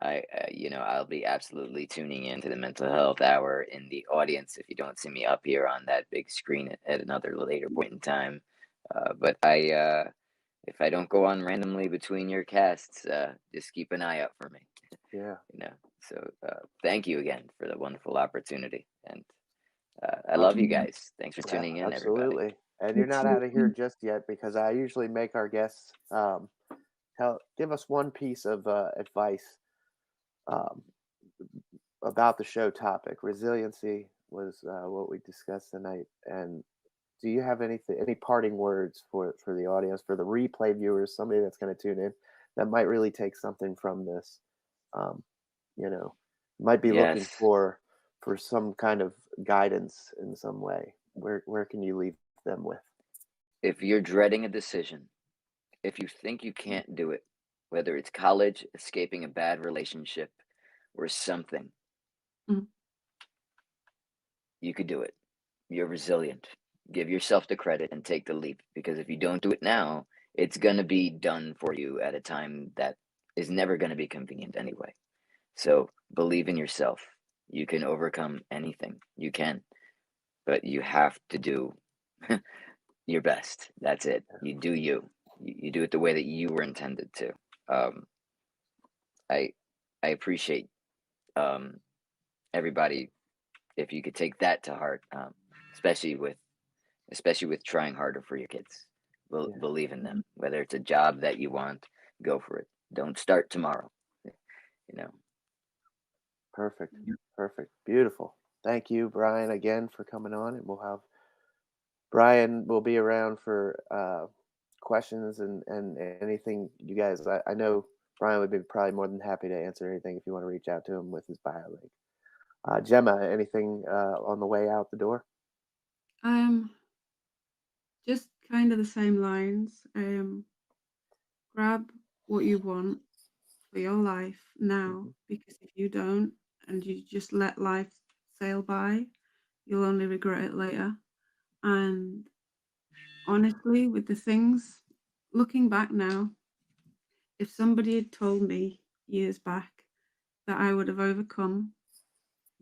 I'll be absolutely tuning in to the mental health hour in the audience if you don't see me up here on that big screen at another later point in time. But if I don't go on randomly between your casts, just keep an eye out for me. Yeah. So thank you again for the wonderful opportunity, and I love you guys. Thanks for tuning in, everybody. Absolutely. And you're not out of here just yet, because I usually make our guests give us one piece of advice um, about the show topic. Resiliency was what we discussed tonight. And do you have any parting words for the audience, for the replay viewers, somebody that's going to tune in that might really take something from this? Um, might be looking Yes. for some kind of guidance in some way. Where can you leave them with? If you're dreading a decision, if you think you can't do it, whether it's college, escaping a bad relationship, or something, Mhm. you could do it. You're resilient. Give yourself the credit and take the leap, because if you don't do it now, it's going to be done for you at a time that is never going to be convenient anyway. So believe in yourself. You can overcome anything. You can, but you have to do your best. That's it. You do you. You do it the way that you were intended to. Um, I I appreciate everybody if you could take that to heart, especially with trying harder for your kids. Yeah. Believe in them. Whether it's a job that you want, go for it. Don't start tomorrow. You know. Perfect. Perfect. Beautiful. Thank you, Bryan, again for coming on, and we'll have Bryan will be around for questions and anything you guys. I know Bryan would be probably more than happy to answer anything if you want to reach out to him with his bio link. Gemma, anything on the way out the door? Just kind of the same lines. Grab what you want for your life now, Mhm. because if you don't and you just let life sail by, you'll only regret it later. And honestly, with the things, looking back now, if somebody had told me years back that I would have overcome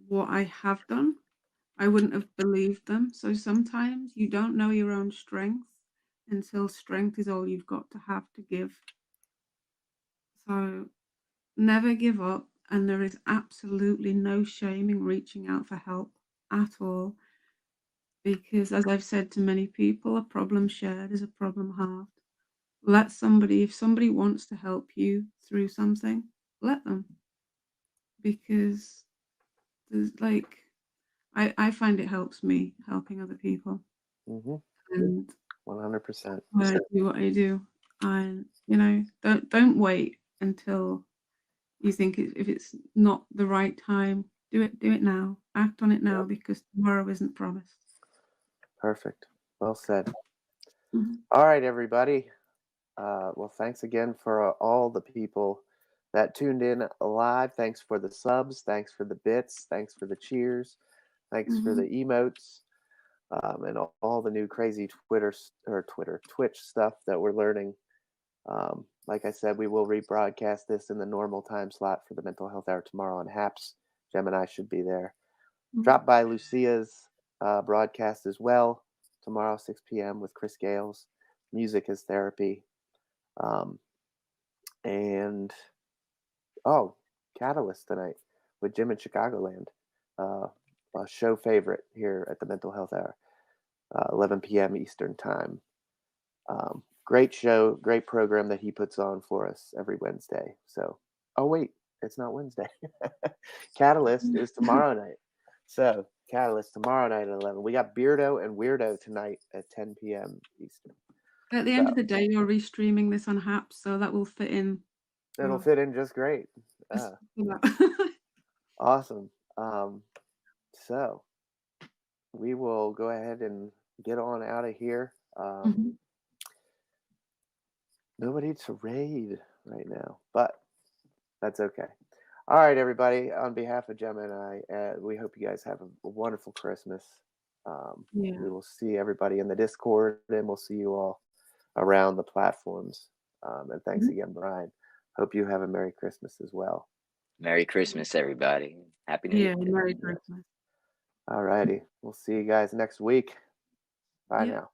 what I have done, I wouldn't have believed them. So sometimes you don't know your own strength until strength is all you've got to have to give. So never give up, and there is absolutely no shame in reaching out for help at all, because as I've said to many people, a problem shared is a problem halved. If somebody wants to help you through something, let them, because there's I find it helps me helping other people, Mm-hmm. and 100%. I do what I do. And don't wait until you think if it's not the right time. Do it now. Act on it now, Yep. because tomorrow isn't promised. Perfect. Well said. Mhm. All right, everybody. Well, thanks again for all the people that tuned in live. Thanks for the subs. Thanks for the bits. Thanks for the cheers. Thanks for the Mhm. emotes, and all the new crazy Twitch stuff that we're learning. Like I said, we will rebroadcast this in the normal time slot for the mental health hour tomorrow on HAPS. Gemini should be there. Mhm. Drop by Lucia's broadcast as well tomorrow, 6 p.m. with Chris Gales. Music is therapy. Um, and Catalyst tonight with Jim in Chicagoland. Uh, a show favorite here at the Mental Health Hour, 11 p.m. Eastern Time. Great show, great program that he puts on for us every Wednesday. So, oh wait, it's not Wednesday. Catalyst is tomorrow night. So, Catalyst tomorrow night at 11. We got Beardo and Weirdo tonight at 10 p.m. Eastern. At the end So of the day, you're restreaming this on Haps, so that will fit in. it'll Well, fit in just great. just Uh, for that. awesome. So we will go ahead and get on out of here. Mhm. Nobody to raid right now, but that's okay. All right, everybody. On behalf of Gemma and I, we hope you guys have a wonderful Christmas. Yeah. We will see everybody in the Discord, and we'll see you all around the platforms. And thanks Mhm. again, Brian. Hope you have a Merry Christmas as well. Merry Christmas, everybody. Happy New Yeah, Year. Merry Yes. Christmas. All righty. We'll see you guys next week. Bye Yeah. now.